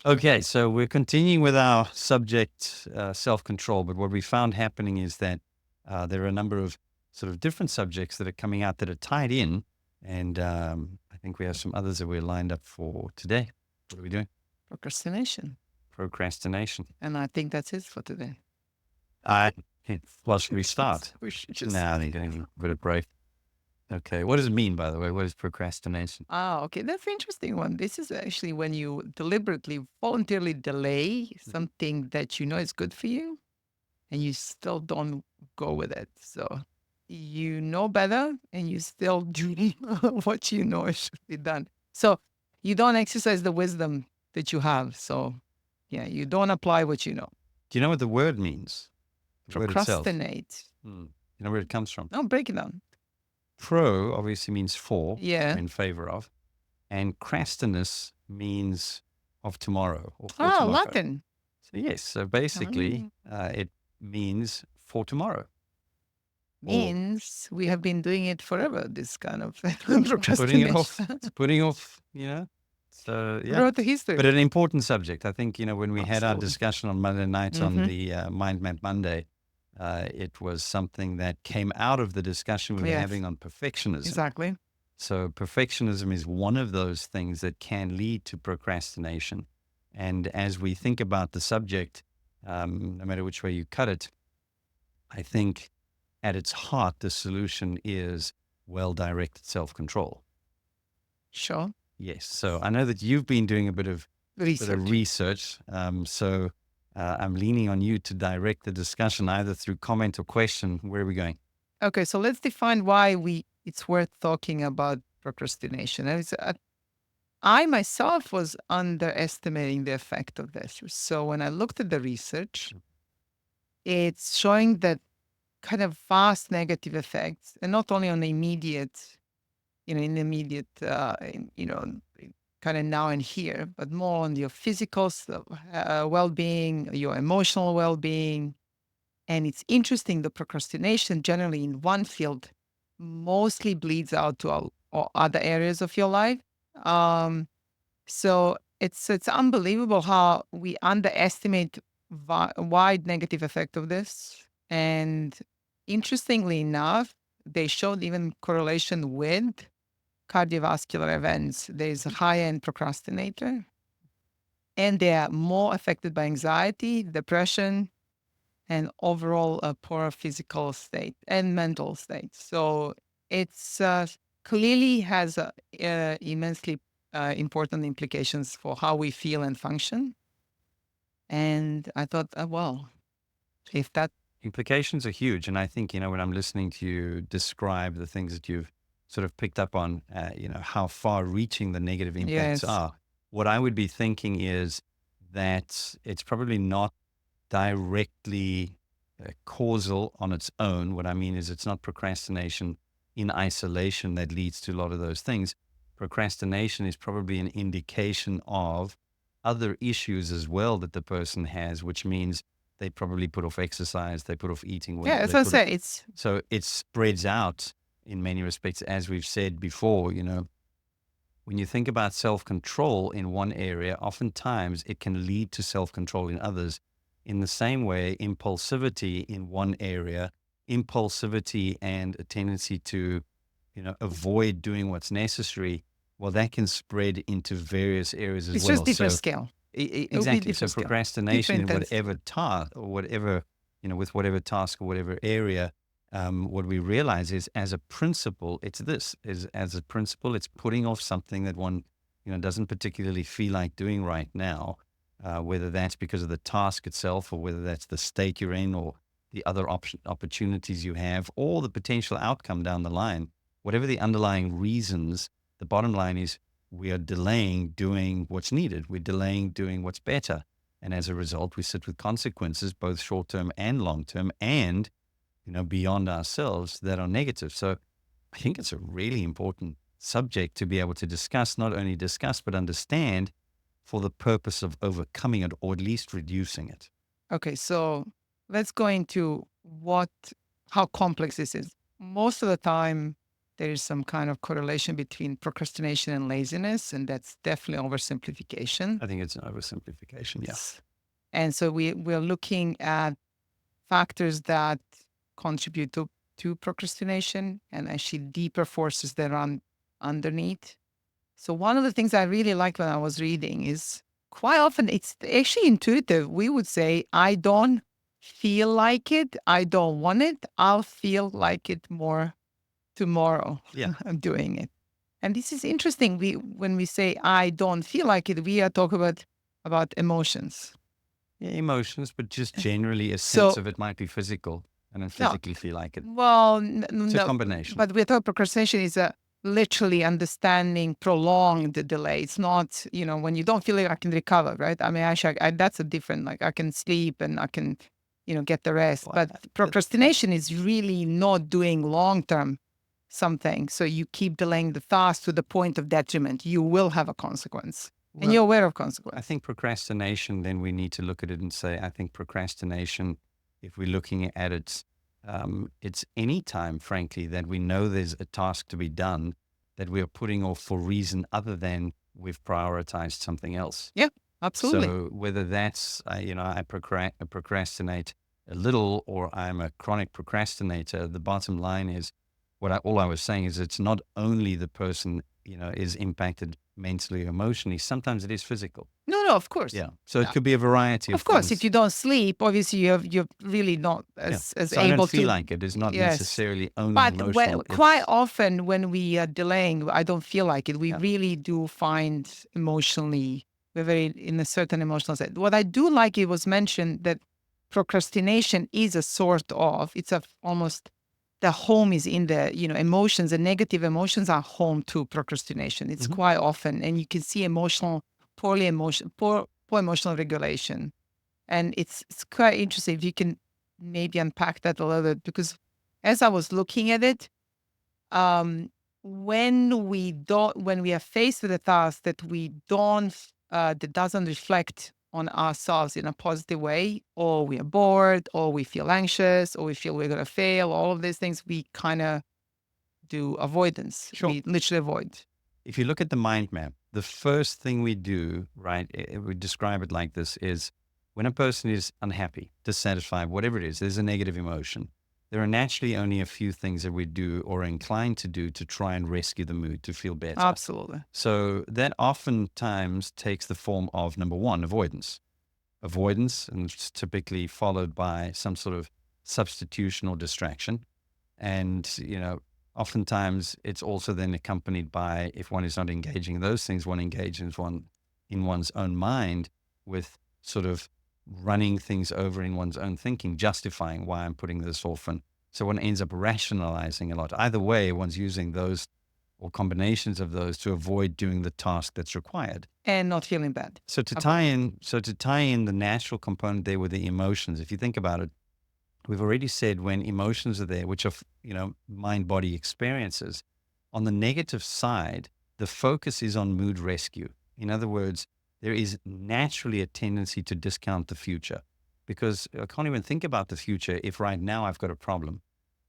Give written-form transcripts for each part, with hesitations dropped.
Okay, so we're continuing with our subject, self-control, but what we found happening is that there are a number of sort of different subjects that are coming out that are tied in, and I think we have some others that we're lined up for today. What are we doing? Procrastination. Procrastination. And I think that's it for today. I well, should we start? We should No, just. I think I need a bit of break. Okay, what does it mean, by the way? What is procrastination? Okay. That's an interesting one. This is actually when you deliberately, voluntarily delay something that you know is good for you and you still don't go with it. So you know better and you still do what you know should be done. So you don't exercise the wisdom that you have. So yeah, you don't apply what you know. Do you know what the word means? The word itself. Procrastinate. You know where it comes from? No, break it down. Pro obviously means for or Yeah. in favor of, and crastinus means of tomorrow or for Ah, tomorrow. Latin. So yes, so basically Ah. it means for tomorrow or Means we have been doing it forever, this kind of putting it off. procrastination It's putting off, So yeah, throughout the but history. an important subject. I think when we had our Absolutely. discussion on Monday night on Mm-hmm. the Mind Map Monday, it was something that came out of the discussion we were Yes, having on perfectionism. exactly. So perfectionism is one of those things that can lead to procrastination. And as we think about the subject, no matter which way you cut it, I think at its heart, the solution is well-directed self-control. Sure. Yes. So I know that you've been doing a bit of Research. research. So I'm leaning on you to direct the discussion either through comment or question. Where are we going? Okay, so let's define why it's worth talking about procrastination. I myself was underestimating the effect of this. So when I looked at the research, it's showing that kind of vast negative effects, and not only on the immediate, kind of now and here, but more on your physical well-being, your emotional well-being. And it's interesting, the procrastination generally in one field mostly bleeds out to all other areas of your life. Um, so it's unbelievable how we underestimate wide negative effect of this. And interestingly enough, they showed even correlation with cardiovascular events. There's a high-end procrastinator, and they are more affected by anxiety, depression, and overall a poor physical state and mental state. So it's clearly has immensely important implications for how we feel and function. And I thought, well, if that, Implications are huge. And I think, when I'm listening to you describe the things that you've sort of picked up on, how far reaching the negative impacts yes, are, what I would be thinking is that it's probably not directly causal on its own. What I mean is it's not procrastination in isolation that leads to a lot of those things. Procrastination is probably an indication of other issues as well that the person has, which means they probably put off exercise, they put off eating well, yeah, as I say, it's so it spreads out in many respects, as we've said before. When you think about self-control in one area, oftentimes it can lead to self-control in others. In the same way, impulsivity in one area, impulsivity and a tendency to, avoid doing what's necessary, well, that can spread into various areas as it's just well. different So scale. It will be exactly. So different scale, procrastination different in intensity. whatever task or whatever, with whatever task or whatever area, what we realize is as a principle, as a principle, it's putting off something that one, doesn't particularly feel like doing right now, whether that's because of the task itself or whether that's the state you're in or the other opportunities you have or the potential outcome down the line, whatever the underlying reasons, the bottom line is we are delaying doing what's needed. We're delaying doing what's better. And as a result, we sit with consequences, both short term and long term, and beyond ourselves that are negative. So I think it's a really important subject to be able to discuss, not only discuss, but understand for the purpose of overcoming it or at least reducing it. Okay, so let's go into how complex this is. Most of the time, there is some kind of correlation between procrastination and laziness, and that's definitely oversimplification. I think it's an oversimplification. Yeah. And so we're looking at factors that contribute to procrastination and actually deeper forces that run underneath. So one of the things I really liked when I was reading is quite often it's actually intuitive. We would say, I don't feel like it. I don't want it. I'll feel like it more tomorrow. Yeah. I'm doing it. And this is interesting. When we say I don't feel like it, we are talking about emotions. Yeah, emotions, but just generally a So sense of it might be physical and then no, physically feel like it. well, It's a no, combination. but we thought procrastination is a literally understanding prolonged delay. It's not, when you don't feel it, I can recover, right? I mean, actually, that's a different, like I can sleep and I can, get the rest. Well, But procrastination is really not doing long-term something. So you keep delaying the task to the point of detriment. You will have a consequence. And Well, you're aware of I consequence. think procrastination, then we need to look at it and say, I think procrastination, if we're looking at it, it's any time, frankly, that we know there's a task to be done that we are putting off for reason other than we've prioritized something else. Yeah, absolutely. So whether that's, I procrastinate a little or I'm a chronic procrastinator, the bottom line is all I was saying is it's not only the person, is impacted mentally or emotionally. Sometimes it is physical. No, of course. Yeah. So it could be a variety of Of course, things. if you don't sleep, obviously you're really not as So I able don't feel to. like it is not Yes. necessarily only But emotional. quite often when we are delaying, I don't feel like it. We Yeah. really do find emotionally, we're very in a certain emotional state. What I do like, it was mentioned that procrastination is a sort of, it's almost the home is in the, emotions, the negative emotions are home to procrastination. It's quite often, and you can see poor emotional regulation. And it's quite interesting if you can maybe unpack that a little bit, because as I was looking at it, when we are faced with a task that we don't, that doesn't reflect on ourselves in a positive way, or we are bored, or we feel anxious, or we feel we're going to fail, all of these things, we kind of do avoidance. Sure. We literally avoid. If you look at the mind map, the first thing we do, right, we describe it like this, is when a person is unhappy, dissatisfied, whatever it is, there's a negative emotion. There are naturally only a few things that we do or are inclined to do to try and rescue the mood, to feel better. Absolutely. So that oftentimes takes the form of, number one, avoidance. Avoidance, and it's typically followed by some sort of substitution or distraction. And, oftentimes it's also then accompanied by, if one is not engaging in those things, one engages in one's own mind with sort of running things over in one's own thinking, justifying why I'm putting this off. And so one ends up rationalizing a lot. Either way, one's using those or combinations of those to avoid doing the task that's required. And not feeling bad. So to tie in the natural component there with the emotions, if you think about it, we've already said when emotions are there, which are, mind-body experiences, on the negative side, the focus is on mood rescue. In other words, there is naturally a tendency to discount the future because I can't even think about the future if right now I've got a problem.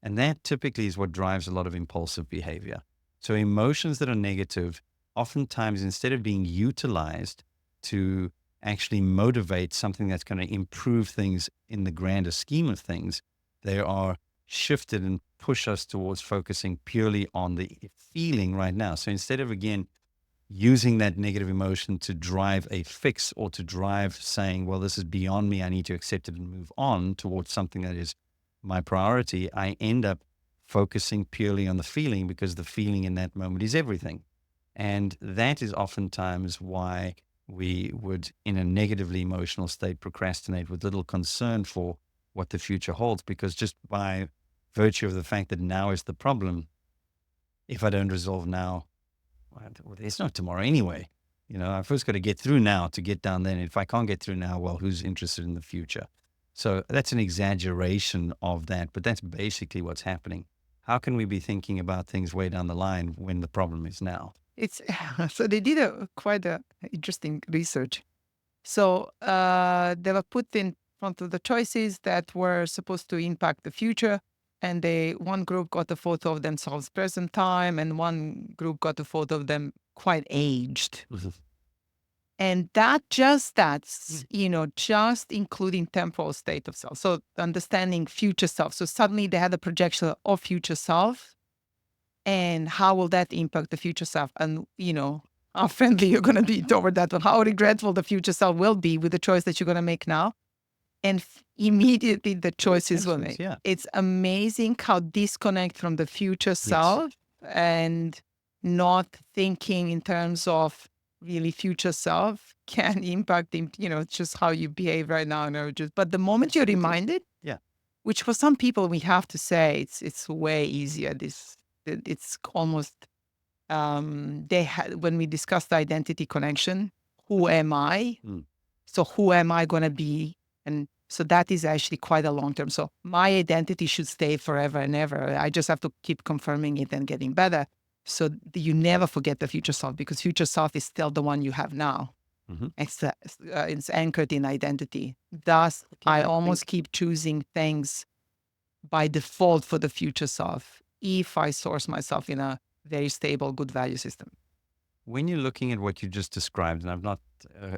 And that typically is what drives a lot of impulsive behavior. So emotions that are negative, oftentimes instead of being utilized to actually motivate something that's going to improve things in the grander scheme of things, they are shifted and push us towards focusing purely on the feeling right now. So instead of, again, using that negative emotion to drive a fix or to drive saying, well, this is beyond me, I need to accept it and move on towards something that is my priority, I end up focusing purely on the feeling because the feeling in that moment is everything. And that is oftentimes why we would, in a negatively emotional state, procrastinate with little concern for what the future holds, because just by virtue of the fact that now is the problem, if I don't resolve now, well, there's no tomorrow anyway. I first got to get through now to get down there. And if I can't get through now, well, who's interested in the future? So that's an exaggeration of that, but that's basically what's happening. How can we be thinking about things way down the line when the problem is now? It's so they did quite a interesting research. So they were put in front of the choices that were supposed to impact the future. and one group got a photo of themselves present time, and one group got a photo of them quite aged. Mhm. And that's, just including temporal state of self. So understanding future self. So suddenly they had a projection of future self, and how will that impact the future self? And, how friendly you're going to be toward that one, how regretful the future self will be with the choice that you're going to make now. And immediately the choices will Influence, make. yeah. It's amazing how disconnect from the future Yes. self and not thinking in terms of really future self can impact, just how you behave right now. But the moment you're reminded, Yeah. which for some people we have to say, it's way easier. It's almost they had when we discussed the identity connection. Who am I? Mm. So who am I going to be? And so that is actually quite a long term. So my identity should stay forever and ever. I just have to keep confirming it and getting better. So you never forget the future self, because future self is still the one you have now. Mhm. It's anchored in identity. Thus, Yeah, I I think almost keep choosing things by default for the future self if I source myself in a very stable, good value system. when you're looking at what you just described, and I've not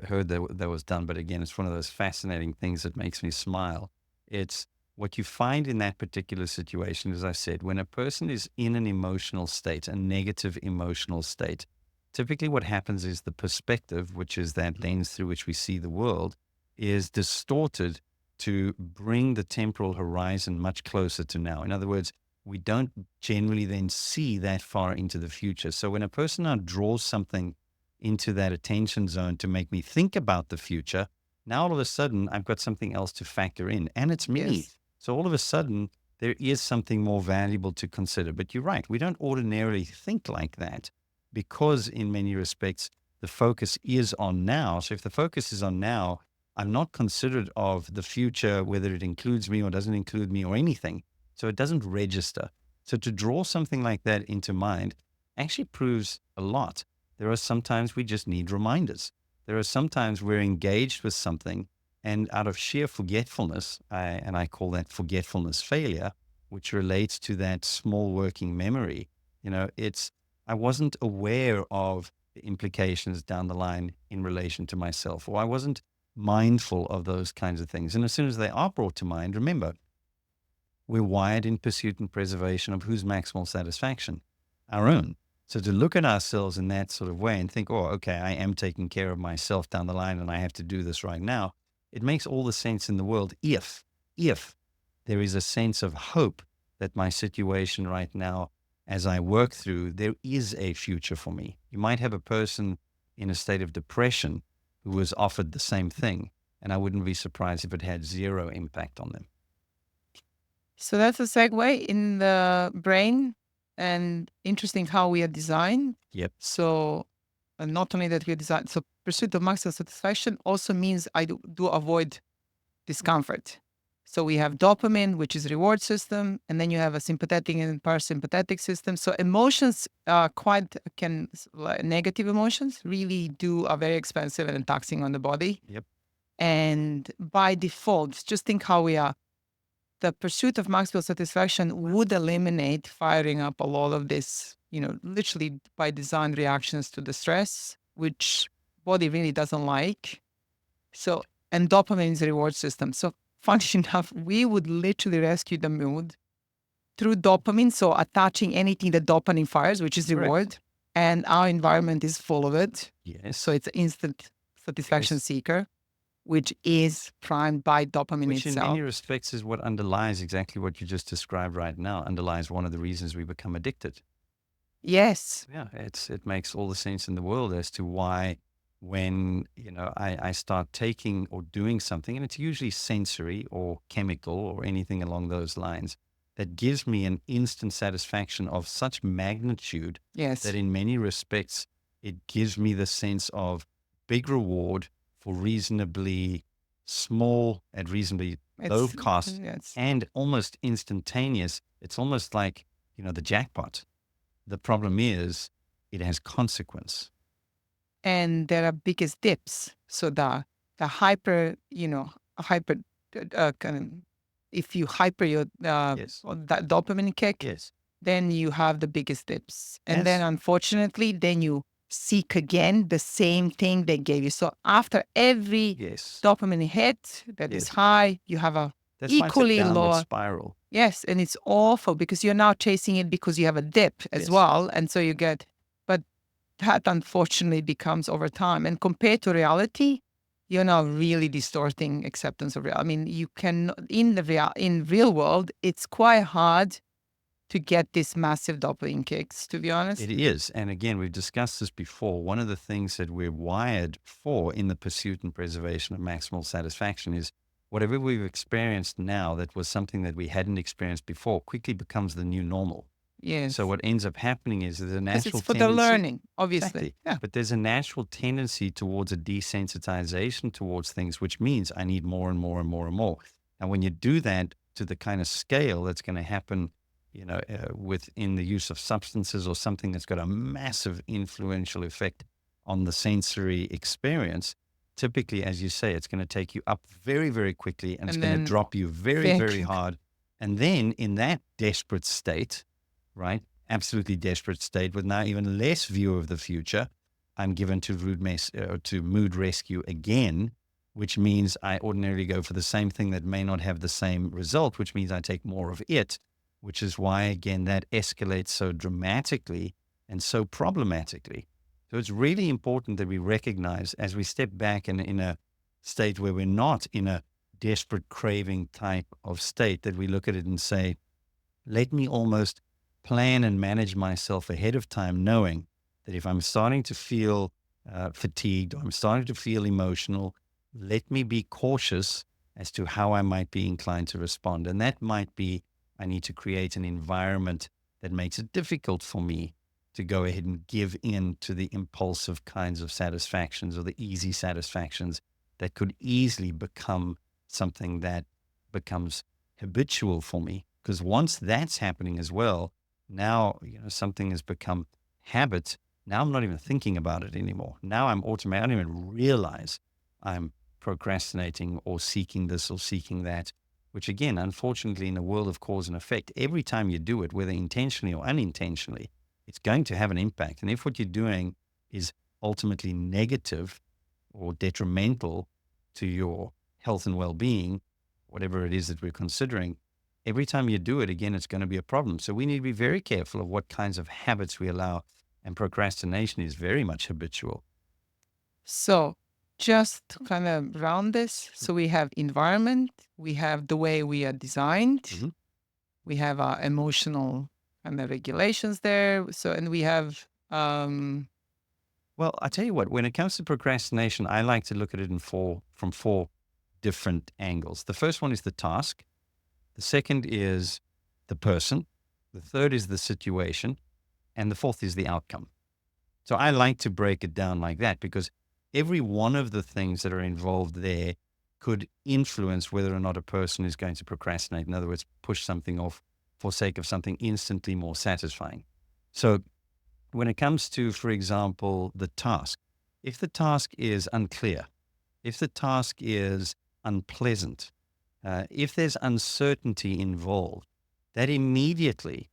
heard that was done, but again, it's one of those fascinating things that makes me smile. It's what you find in that particular situation, as I said, when a person is in an emotional state, a negative emotional state, typically what happens is the perspective, which is that lens through which we see the world, is distorted to bring the temporal horizon much closer to now. In other words, we don't generally then see that far into the future. So when a person now draws something into that attention zone to make me think about the future, now all of a sudden I've got something else to factor in, and it's me. Yes. So all of a sudden there is something more valuable to consider. But you're right, we don't ordinarily think like that because in many respects the focus is on now. So if the focus is on now, I'm not considerate of the future, whether it includes me or doesn't include me or anything. So it doesn't register. So to draw something like that into mind actually proves a lot. There are sometimes we just need reminders. There are sometimes we're engaged with something, and out of sheer forgetfulness, and I call that forgetfulness failure, which relates to that small working memory. It's I wasn't aware of the implications down the line in relation to myself, or I wasn't mindful of those kinds of things. And as soon as they are brought to mind, remember, we're wired in pursuit and preservation of whose maximal satisfaction? Our own. So to look at ourselves in that sort of way and think, oh, okay, I am taking care of myself down the line and I have to do this right now, it makes all the sense in the world if there is a sense of hope that my situation right now, as I work through, there is a future for me. You might have a person in a state of depression who was offered the same thing, and I wouldn't be surprised if it had zero impact on them. So that's a segue in the brain, and interesting how we are designed. Yep. So not only that we are designed, so pursuit of maximal satisfaction also means I do avoid discomfort. So we have dopamine, which is reward system, and then you have a sympathetic and parasympathetic system. So emotions negative emotions really are very expensive and taxing on the body. Yep. And by default, just think how we are. The pursuit of maximal satisfaction would eliminate firing up a lot of this, literally by design reactions to the stress, which body really doesn't like. So, and dopamine is a reward system. So, funny enough, we would literally rescue the mood through dopamine. So, attaching anything that dopamine fires, which is Correct. reward, and our environment is full of it. Yes. So, it's an instant satisfaction Yes. seeker, which is primed by dopamine Which in itself. many respects is what underlies exactly what you just described right now, underlies one of the reasons we become addicted. Yes. Yeah, it makes all the sense in the world as to why when, I start taking or doing something, and it's usually sensory or chemical or anything along those lines, that gives me an instant satisfaction of such magnitude Yes. that in many respects, it gives me the sense of big reward for reasonably small at reasonably low It's, cost yes. and almost instantaneous. It's almost like, the jackpot. The problem is it has consequence. And there are biggest dips. So the hyper, hyper kind of if you hyper your Yes. on that dopamine kick, Yes. then you have the biggest dips. And then As unfortunately, then you seek again the same thing they gave you. So after every yes. dopamine hit that is Yes. high, you have a That's why it's a equally downward low. spiral. Yes, and it's awful because you're now chasing it because you have a dip as Yes. well. And so you get, but that unfortunately becomes over time. And compared to reality, you're now really distorting acceptance of reality. I mean, you can in the real world, it's quite hard to get these massive dopamine kicks, to be honest. It is. And again, we've discussed this before. One of the things that we're wired for in the pursuit and preservation of maximal satisfaction is whatever we've experienced now that was something that we hadn't experienced before quickly becomes the new normal. So Yes. what ends up happening is there's a Because it's natural for the tendency. learning, obviously. Exactly. Yeah. But there's a natural tendency towards a desensitization towards things, which means I need more and more and more and more. And when you do that to the kind of scale that's going to happen, within the use of substances or something that's got a massive influential effect on the sensory experience, typically, as you say, it's going to take you up very, very quickly and it's And going to then drop you very, very very hard. And then in that desperate state, right? Absolutely desperate state with now even less view of the future, I'm given to to mood rescue again, which means I ordinarily go for the same thing that may not have the same result, which means I take more of it, which is why, again, that escalates so dramatically and so problematically. So it's really important that we recognize as we step back and in a state where we're not in a desperate craving type of state, that we look at it and say, let me almost plan and manage myself ahead of time, knowing that if I'm starting to feel fatigued or I'm starting to feel emotional, let me be cautious as to how I might be inclined to respond. And that might be I need to create an environment that makes it difficult for me to go ahead and give in to the impulsive kinds of satisfactions or the easy satisfactions that could easily become something that becomes habitual for me. Because once that's happening as well, now something has become habit. Now I'm not even thinking about it anymore. Now I'm automatic. I don't even realize I'm procrastinating or seeking this or seeking that. Which again, unfortunately, in a world of cause and effect, every time you do it, whether intentionally or unintentionally, it's going to have an impact. And if what you're doing is ultimately negative or detrimental to your health and well-being, whatever it is that we're considering, every time you do it, again, it's going to be a problem. So we need to be very careful of what kinds of habits we allow. And procrastination is very much habitual. So just to kind of round this, so we have environment, we have the way we are designed, Mhm. we have our emotional kind of regulations there. So and we have Well, I tell you what, when it comes to procrastination, I like to look at it from four different angles. The first one is the task. The second is the person. The third is the situation. And the fourth is the outcome. So I like to break it down like that because every one of the things that are involved there could influence whether or not a person is going to procrastinate. In other words, push something off for sake of something instantly more satisfying. So when it comes to, for example, the task, if the task is unclear, if the task is unpleasant, if there's uncertainty involved, that immediately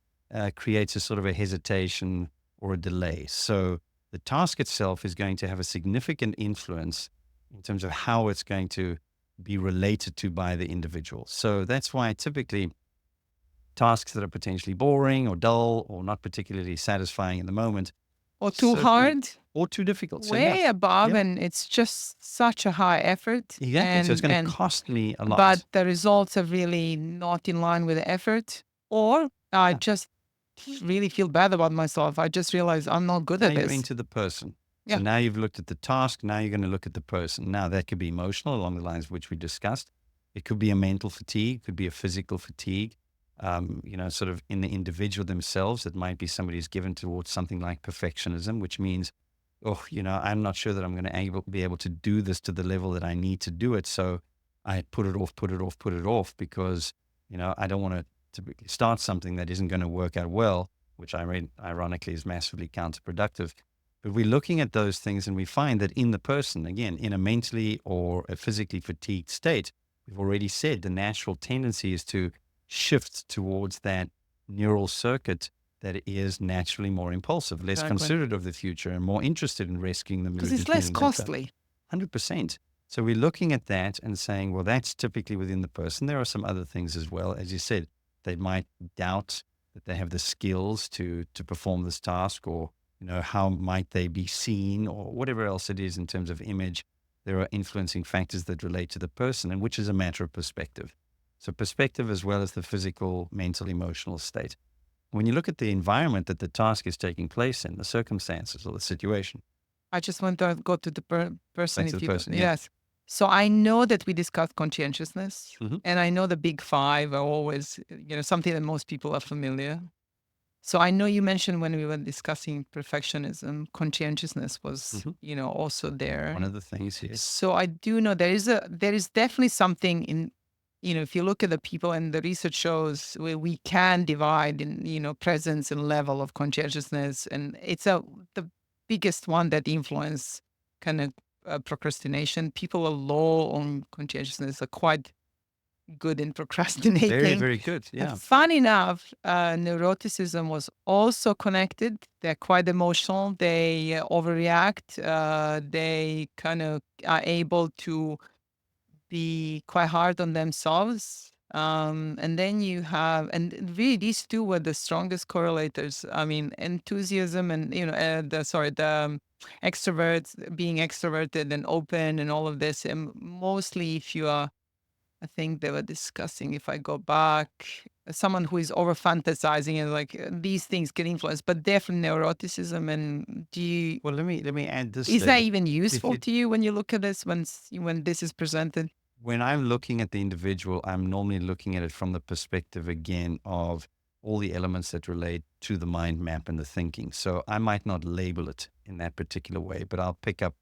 creates a sort of a hesitation or a delay. So the task itself is going to have a significant influence in terms of how it's going to be related to by the individual. So that's why typically tasks that are potentially boring or dull or not particularly satisfying in the moment, or too certainly, hard, or too difficult. So yeah, way above, yeah, and it's just such a high effort. exactly. So it's going to cost me a But lot. the results are really not in line with the effort, or I Yeah. just really feel bad about myself. I just realize I'm not good Now at you're this. into the person. So Yeah. now you've looked at the task. Now you're going to look at the person. Now that could be emotional along the lines which we discussed. It could be a mental fatigue, could be a physical fatigue. Sort of in the individual themselves, it might be somebody who's given towards something like perfectionism, which means, oh, I'm not sure that I'm going to be able to do this to the level that I need to do it. So I put it off, put it off, put it off because, I don't want to typically start something that isn't going to work out well, which I read ironically is massively counterproductive. But we're looking at those things and we find that in the person, again, in a mentally or a physically fatigued state, we've already said the natural tendency is to shift towards that neural circuit that is naturally more impulsive, less Exactly. considerate of the future, and more interested in rescuing the Because mood it's and less feeling better. costly. 100%. So we're looking at that and saying, well, that's typically within the person. There are some other things as well. As you said, they might doubt that they have the skills to perform this task, or, how might they be seen, or whatever else it is in terms of image. There are influencing factors that relate to the person, and which is a matter of perspective. So perspective as well as the physical, mental, emotional state. When you look at the environment that the task is taking place in, the circumstances or the situation, I just want to go to the person back to if the you don't. person, yeah. Yes. So I know that we discussed conscientiousness, Hmm. and I know the big five are always, something that most people are familiar. So I know you mentioned when we were discussing perfectionism, conscientiousness was, Hmm. also there. One of the things, yes. So I do know there is definitely something in, if you look at the people and the research shows where we can divide in, presence and level of conscientiousness. And it's the biggest one that influence kind of procrastination. People are low on conscientiousness are quite good in Very, procrastinating. very good. And Yeah. fun enough, neuroticism was also connected. They're quite emotional. They overreact. They kind of are able to be quite hard on themselves. And then you have, and really these two were the strongest correlators. I mean, enthusiasm and, the extroverts being extroverted and open and all of this. And mostly if you are, I think they were discussing, if I go back, someone who is over fantasizing and like these things can influence, but definitely neuroticism. And Well, let me add this is that there. even If useful you to you when you look at this, when this is presented? When I'm looking at the individual, I'm normally looking at it from the perspective again of all the elements that relate to the mind map and the thinking. So I might not label it in that particular way, but I'll pick up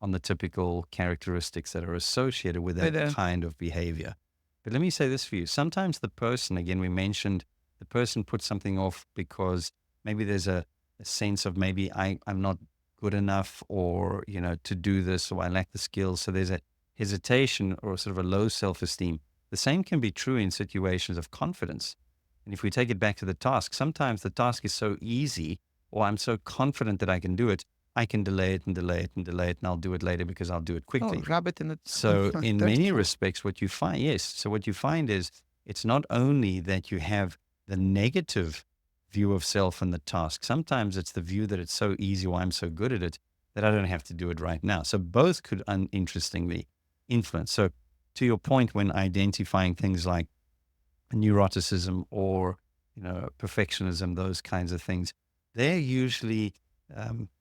on the typical characteristics that are associated with With that the kind of behavior. But let me say this for you. Sometimes the person, again, we mentioned the person puts something off because maybe there's a sense of maybe I'm not good enough, or, to do this, or I lack the skills. So there's a hesitation or sort of a low self-esteem. The same can be true in situations of confidence. And if we take it back to the task, sometimes the task is so easy, or I'm so confident that I can do it, I can delay it and delay it and delay it, and I'll do it later because I'll do it quickly. rabbit in the So in dirt many hole. respects, what you find, yes. So what you find is it's not only that you have the negative view of self and the task. Sometimes it's the view that it's so easy, or I'm so good at it that I don't have to do it right now. So both could uninterestingly influence. So to your point, when identifying things like neuroticism or, perfectionism, those kinds of things, they're usually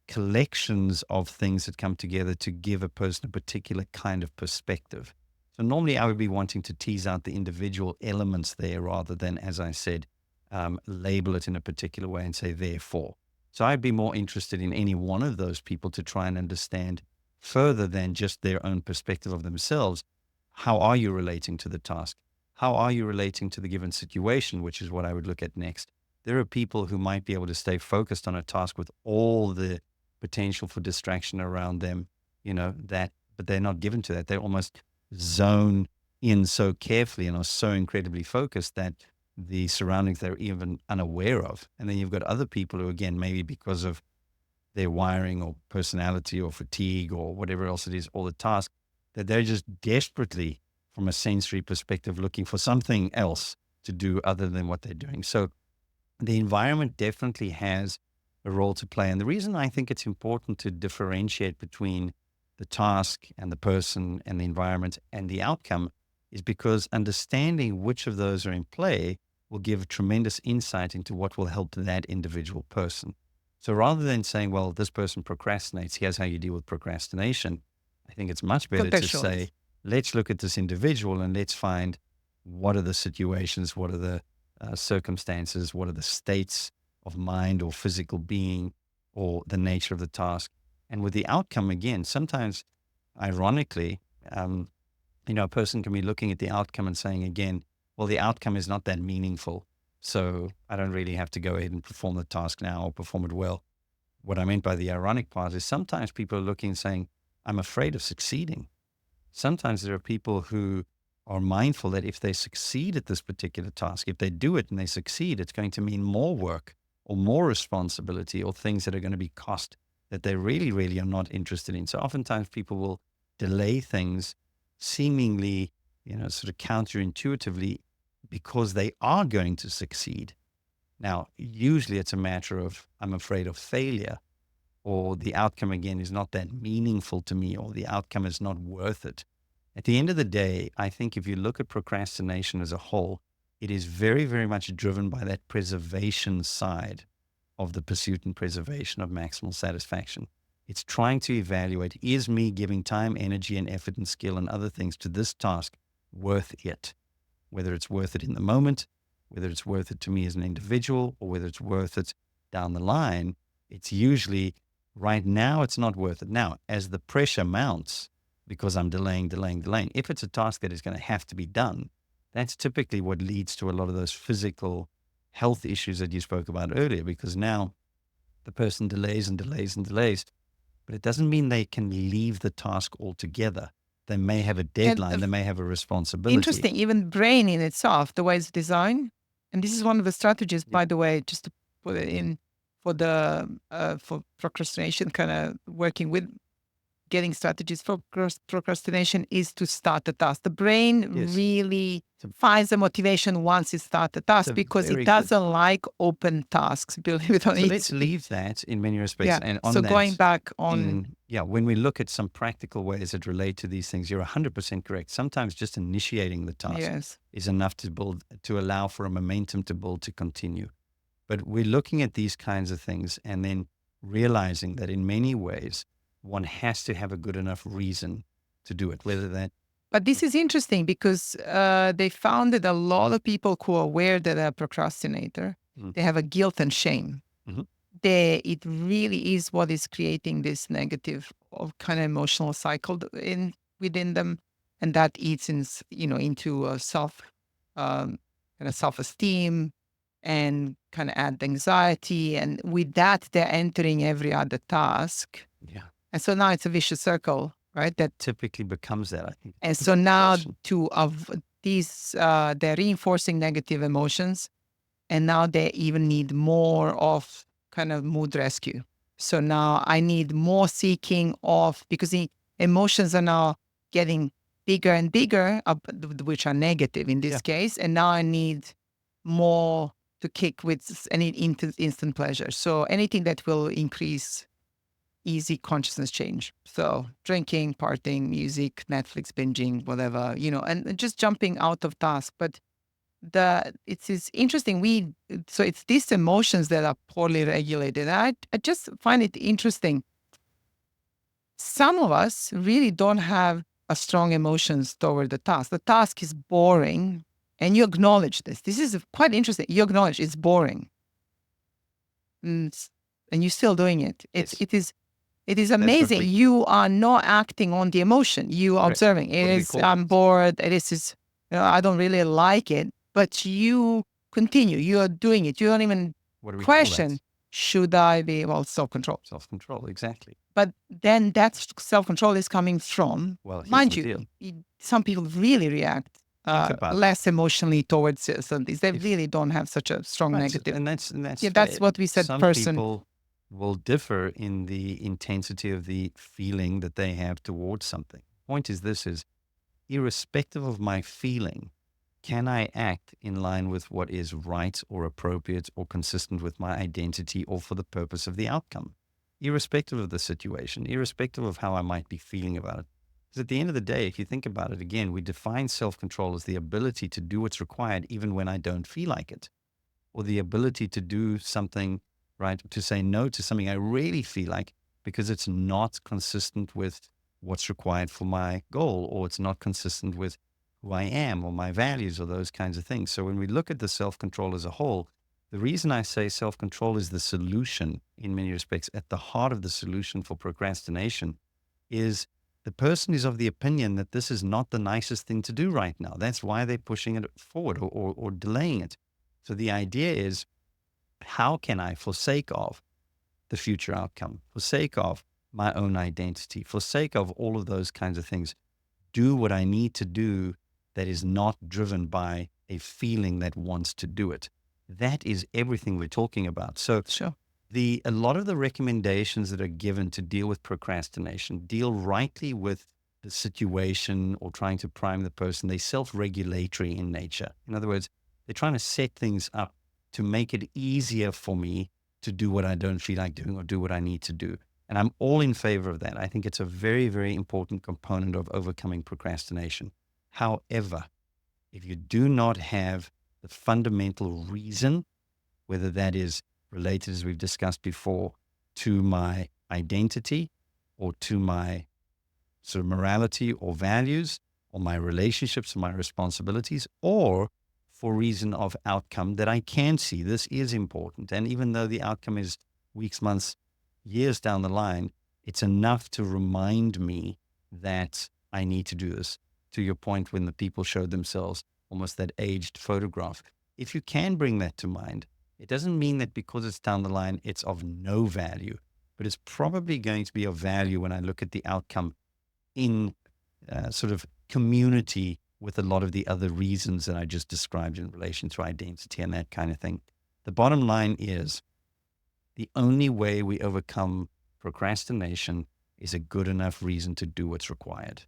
collections of things that come together to give a person a particular kind of perspective. So normally I would be wanting to tease out the individual elements there rather than, as I said, label it in a particular way and say, therefore. So I'd be more interested in any one of those people to try and understand further than just their own perspective of themselves. How are you relating to the task? How are you relating to the given situation, which is what I would look at next. There are people who might be able to stay focused on a task with all the potential for distraction around them, but they're not given to that. They almost zone in so carefully and are so incredibly focused that the surroundings they're even unaware of. And then you've got other people who, again, maybe because of their wiring or personality or fatigue or whatever else it is, or the task, that they're just desperately, from a sensory perspective, looking for something else to do other than what they're doing. So the environment definitely has a role to play. And the reason I think it's important to differentiate between the task and the person and the environment and the outcome is because understanding which of those are in play will give tremendous insight into what will help that individual person. So rather than saying, well, this person procrastinates, here's how you deal with procrastination, I think it's much better to say, Contextualize. let's look at this individual and let's find what are the situations, what are the circumstances, what are the states of mind or physical being or the nature of the task. And with the outcome, again, sometimes, ironically, a person can be looking at the outcome and saying, again, well, the outcome is not that meaningful. So I don't really have to go ahead and perform the task now or perform it well. What I meant by the ironic part is sometimes people are looking and saying, I'm afraid of succeeding. Sometimes there are people who are mindful that if they succeed at this particular task, if they do it and they succeed, it's going to mean more work or more responsibility or things that are going to be cost that they really, really are not interested in. So oftentimes people will delay things seemingly, sort of counterintuitively because they are going to succeed. Now, usually it's a matter of, I'm afraid of failure, or the outcome again is not that meaningful to me, or the outcome is not worth it. At the end of the day, I think if you look at procrastination as a whole, it is very, very much driven by that preservation side of the pursuit and preservation of maximal satisfaction. It's trying to evaluate, is me giving time, energy, and effort and skill and other things to this task worth it? Whether it's worth it in the moment, whether it's worth it to me as an individual, or whether it's worth it down the line, it's usually right now it's not worth it. Now, as the pressure mounts, because I'm delaying, if it's a task that is going to have to be done, that's typically what leads to a lot of those physical health issues that you spoke about earlier, because now the person delays and delays and delays, but it doesn't mean they can leave the task altogether. They may have a And deadline, they may have a responsibility. interesting, even brain in itself, the way it's designed, and this is one of the strategies, Yeah. by the way, just to put it in for the for procrastination, kind of working with getting strategies for procrastination is to start the task. The brain Yes. really finds the motivation once it starts the task a because very it good- doesn't like open tasks. Believe it or So not. let's leave that in many respects. Yeah. And on So that, going back on, when we look at some practical ways that relate to these things, you're 100% correct. Sometimes just initiating the task yes, is enough to allow for a momentum to build, to continue. But we're looking at these kinds of things and then realizing that in many ways, one has to have a good enough reason to do it, whether that. but this is interesting because they found that a lot of people who are aware that they're a procrastinator, Mm. they have a guilt and shame. Mhm. It really is what is creating this negative of kind of emotional cycle within them, and that eats into kind of self-esteem and kind of add anxiety, and with that they're entering every other task, Yeah, and so now it's a vicious circle, right? That typically becomes that, I think. and so now Question. they're reinforcing negative emotions, and now they even need more of kind of mood rescue. So now I need more seeking of, because the emotions are now getting bigger and bigger, which are negative in this Yeah. case. And now I need more to kick with any instant pleasure. So anything that will increase easy consciousness change. So drinking, partying, music, Netflix, binging, whatever, and just jumping out of task. But it's interesting. So it's these emotions that are poorly regulated. I just find it interesting. Some of us really don't have a strong emotions toward the task. The task is boring, and you acknowledge this. This is quite interesting. You acknowledge it's boring, and you're still doing it. Yes. It is what amazing. we- You are not acting on the emotion. You are Correct. observing. What we call I'm bored. This is, I don't really like it. But you continue. You are doing it. You don't even What do we call that? question, should I be, well, self-control. Self-control, exactly. But then that self-control is coming from, Well, here's mind the you, deal. some people really react Think about it. less emotionally towards some things. They If- really don't have such a strong Right, negative. and that's Yeah, that's fair. what we said, Some person. people will differ in the intensity of the feeling that they have towards something. Point is this is, irrespective of my feeling, can I act in line with what is right or appropriate or consistent with my identity or for the purpose of the outcome, irrespective of the situation, irrespective of how I might be feeling about it. Because at the end of the day, if you think about it again, we define self-control as the ability to do what's required even when I don't feel like it, or the ability to do something, right, to say no to something I really feel like because it's not consistent with what's required for my goal, or it's not consistent with who I am or my values or those kinds of things. So when we look at the self-control as a whole, the reason I say self-control is the solution in many respects, at the heart of the solution for procrastination, is the person is of the opinion that this is not the nicest thing to do right now. That's why they're pushing it forward or delaying it. So the idea is, how can I, for sake of the future outcome, for sake of my own identity, for sake of all of those kinds of things, do what I need to do that is not driven by a feeling that wants to do it. That is everything we're talking about. So Sure. a lot of the recommendations that are given to deal with procrastination deal rightly with the situation or trying to prime the person. They're self-regulatory in nature. In other words, they're trying to set things up to make it easier for me to do what I don't feel like doing or do what I need to do. And I'm all in favor of that. I think it's a very, very important component of overcoming procrastination. However, if you do not have the fundamental reason, whether that is related, as we've discussed before, to my identity or to my sort of morality or values or my relationships and my responsibilities, or for reason of outcome that I can see, this is important. And even though the outcome is weeks, months, years down the line, it's enough to remind me that I need to do this. To your point, when the people showed themselves almost that aged photograph, if you can bring that to mind, it doesn't mean that because it's down the line, it's of no value, but it's probably going to be of value when I look at the outcome in sort of community with a lot of the other reasons that I just described in relation to identity and that kind of thing. The bottom line is the only way we overcome procrastination is a good enough reason to do what's required.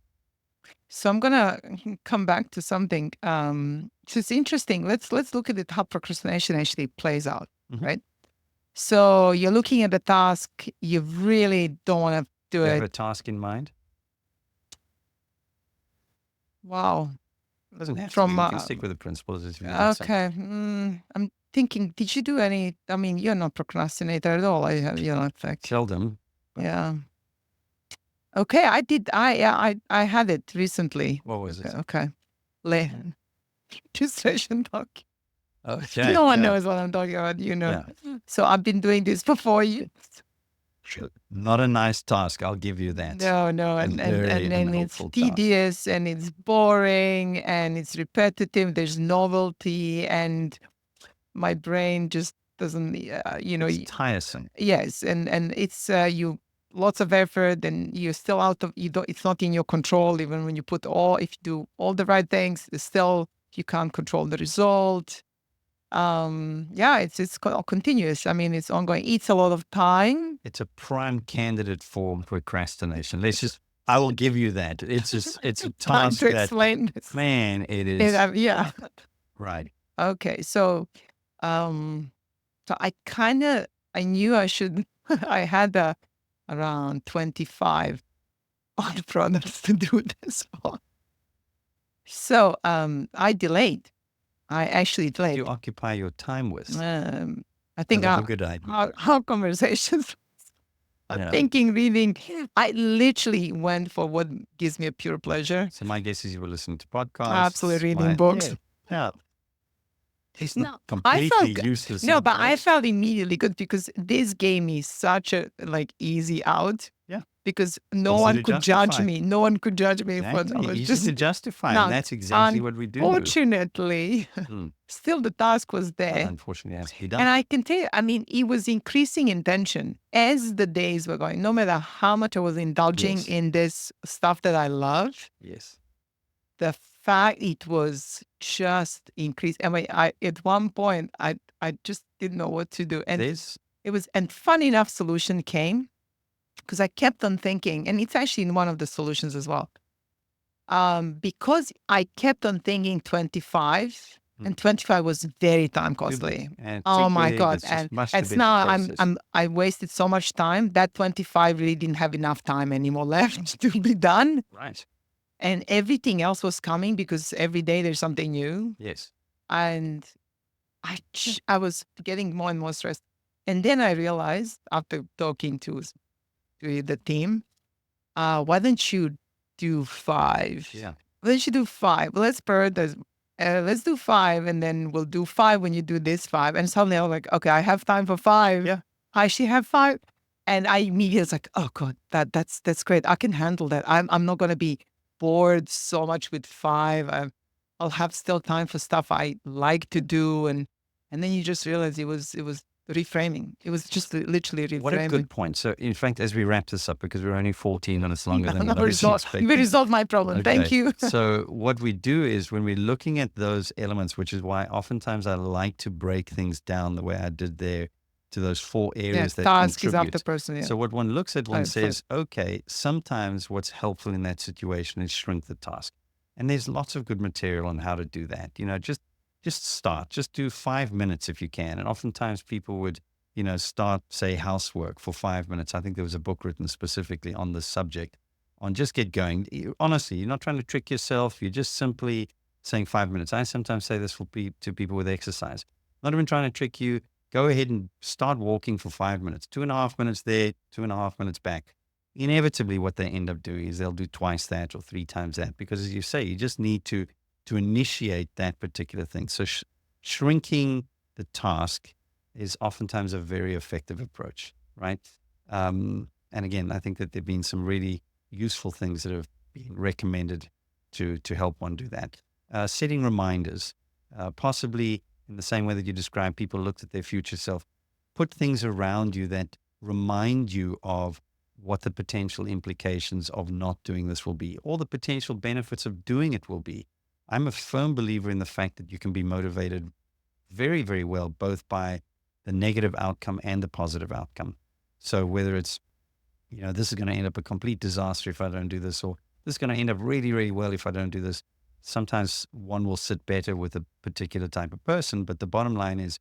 So I'm gonna come back to something. So it's interesting. Let's look at it how procrastination actually plays out, Mhm. right? So you're looking at the task, you really don't want to do You have it. a task in mind? Wow. It doesn't have to be. From We can stick with the principles as we did some. okay, I'm thinking. Did you do any? I mean, you're not procrastinator at all. You know, in fact, Seldom. But yeah. Okay, I did. I had it recently. what was it? Okay, Le- registration doc. Okay. No one Yeah. knows what I'm talking about. You know. Yeah. So I've been doing this for 4 years. Not a nice task, I'll give you that. No, A very and it's unhelpful task. tedious and it's boring and it's repetitive. There's novelty and my brain just doesn't, It's tiresome. yes, and it's you lots of effort and you're still out of you don't. It's not in your control even when you put all. If you do all the right things, it's still you can't control the result. Yeah, it's continuous. I mean, it's ongoing. Eats a lot of time. It's a prime candidate for procrastination. I will give you that. It's a Time task to that, explain this. man, it is. Yeah. Right. Okay, so so I knew I should. I had around 25 odd products to do this for. So I delayed. I actually delayed. You occupy your time with. I think That's a good idea. our conversations. I'm Yeah. thinking, reading. I literally went for what gives me a pure pleasure. So my guess is you were listening to podcasts. Absolutely reading books. Yeah. It's No, not I completely felt useless. no, but I right? felt immediately good because this gave me such a easy out. Yeah. Because no Easy one to could judge justify. me. No one could judge me for Exactly. I was Easy just to justify. now. And that's exactly what we do. Unfortunately, Mm. still the task was there. Unfortunately, it has to be And done. I can tell you, I mean, it was increasing in tension as the days were going. No matter how much I was indulging Yes. in this stuff that I love, Yes. the fact it was just increased. I mean, at one point I just didn't know what to do, and There's it was. And funny enough, solution came because I kept on thinking, and it's actually in one of the solutions as well. Because I kept on thinking 25, and 25 was very time costly. and Oh my big, God! it's just And much too it's big now a process. I wasted so much time. That 25 really didn't have enough time anymore left to be done. Right. And everything else was coming because every day there's something new. Yes. And I was getting more and more stressed. And then I realized after talking to the team, why don't you do 5? Yeah. Why don't you do 5? Well, let's prioritize. Let's do 5, and then we'll do 5 when you do this 5. And suddenly I was like, okay, I have time for 5. Yeah. I actually have 5. And I immediately was like, oh God, that's great. I can handle that. I'm not gonna be bored so much with 5. I'll have still time for stuff I like to do, and then you just realize it was reframing. It was just literally What a reframing. good point. So, in fact, as we wrap this up, because we're only 14 minutes longer than Now what I we was resolved, we expecting. resolved my problem. Thank Okay. you. So, what we do is when we're looking at those elements, which is why oftentimes I like to break things down the way I did there to those 4 Yeah, areas that task is after contribute. person. Yeah. So, what one looks at, one Fine. says, okay, sometimes what's helpful in that situation is shrink the task. And there's lots of good material on how to do that. Just start, just do 5 minutes if you can. And oftentimes people would start, say, housework for 5 minutes. I think there was a book written specifically on this subject, on just get going. Honestly, you're not trying to trick yourself. You're just simply saying 5 minutes. I sometimes say this to people with exercise. Not even trying to trick you. Go ahead and start walking for 5 minutes, 2.5 minutes there, 2.5 minutes back. Inevitably, what they end up doing is they'll do twice that or 3 times that, because as you say, you just need to initiate that particular thing. So shrinking the task is oftentimes a very effective approach, right? And again, I think that there've been some really useful things that have been recommended to help one do that. Setting reminders, possibly in the same way that you described, people looked at their future self. Put things around you that remind you of what the potential implications of not doing this will be, or the potential benefits of doing it will be. I'm a firm believer in the fact that you can be motivated very, very well, both by the negative outcome and the positive outcome. So whether it's, this is going to end up a complete disaster if I don't do this, or this is going to end up really, really well if I don't do this. Sometimes one will sit better with a particular type of person, but the bottom line is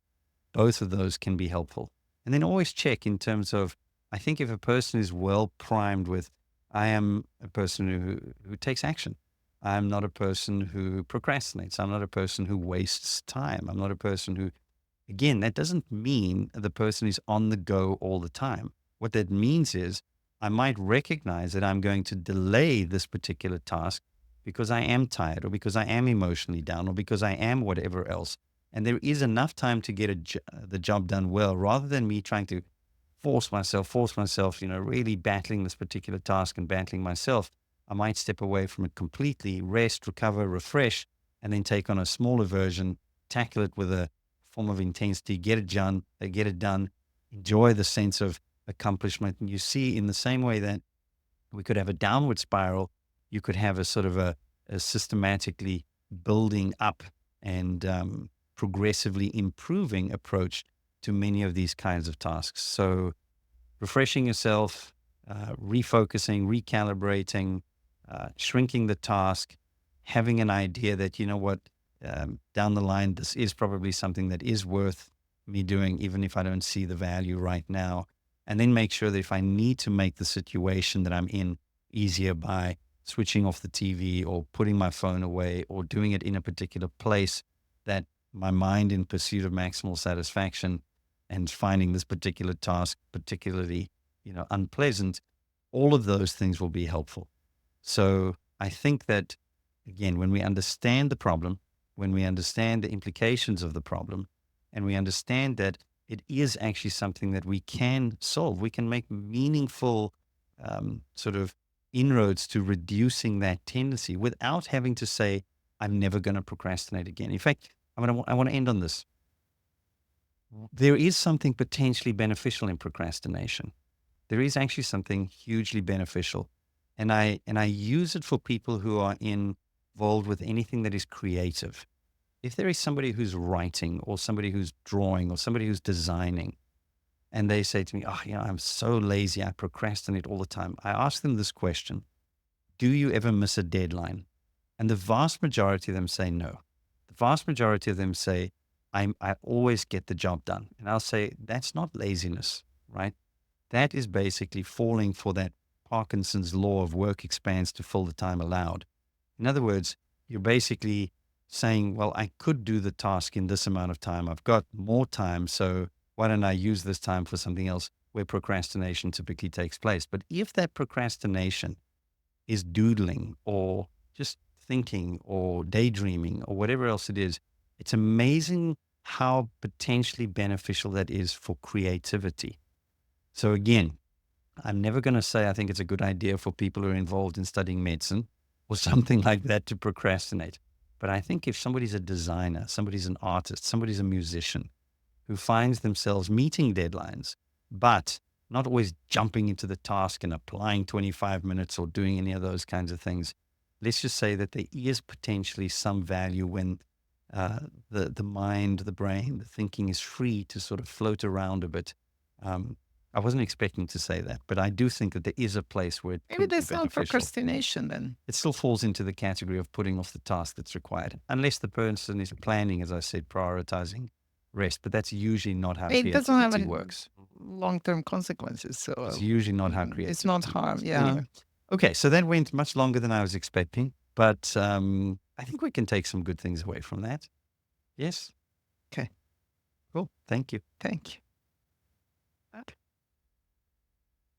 both of those can be helpful. And then always check in terms of, I think if a person is well primed with, I am a person who takes action. I'm not a person who procrastinates. I'm not a person who wastes time. I'm not a person who, again, that doesn't mean the person is on the go all the time. What that means is I might recognize that I'm going to delay this particular task because I am tired, or because I am emotionally down, or because I am whatever else. And there is enough time to get the job done well, rather than me trying to force myself, really battling this particular task and battling myself. I might step away from it completely, rest, recover, refresh, and then take on a smaller version, tackle it with a form of intensity, get it done, enjoy the sense of accomplishment. And you see, in the same way that we could have a downward spiral, you could have a sort of a systematically building up and progressively improving approach to many of these kinds of tasks. So refreshing yourself, refocusing, recalibrating, shrinking the task, having an idea that, down the line, this is probably something that is worth me doing, even if I don't see the value right now. And then make sure that if I need to make the situation that I'm in easier by switching off the TV or putting my phone away or doing it in a particular place, that my mind, in pursuit of maximal satisfaction and finding this particular task particularly, unpleasant, all of those things will be helpful. So I think that, again, when we understand the problem, when we understand the implications of the problem, and we understand that it is actually something that we can solve, we can make meaningful sort of inroads to reducing that tendency without having to say, I'm never going to procrastinate again. In fact, I want to end on this. There is something potentially beneficial in procrastination. There is actually something hugely beneficial. And I use it for people who are involved with anything that is creative. If there is somebody who's writing, or somebody who's drawing, or somebody who's designing, and they say to me, I'm so lazy, I procrastinate all the time, I ask them this question: do you ever miss a deadline? And the vast majority of them say no. The vast majority of them say, I always get the job done. And I'll say, that's not laziness, right? That is basically falling for that Parkinson's law of work expands to fill the time allowed. In other words, you're basically saying, well, I could do the task in this amount of time. I've got more time, so why don't I use this time for something else, where procrastination typically takes place. But if that procrastination is doodling, or just thinking, or daydreaming, or whatever else it is, it's amazing how potentially beneficial that is for creativity. So again, I'm never going to say I think it's a good idea for people who are involved in studying medicine or something like that to procrastinate. But I think if somebody's a designer, somebody's an artist, somebody's a musician, who finds themselves meeting deadlines, but not always jumping into the task and applying 25 minutes or doing any of those kinds of things. Let's just say that there is potentially some value when the mind, the brain, the thinking is free to sort of float around a bit. I wasn't expecting to say that, but I do think that there is a place where it Maybe could be that's not beneficial. procrastination then. It still falls into the category of putting off the task that's required, unless the person is planning, as I said, prioritizing rest. But that's usually not how It doesn't have creativity any works. long-term consequences, so It's usually not how it's not creativity harm. works. Yeah. Anyway, okay, so that went much longer than I was expecting, but I think we can take some good things away from that. Yes? Okay. Cool. Thank you. Thank you.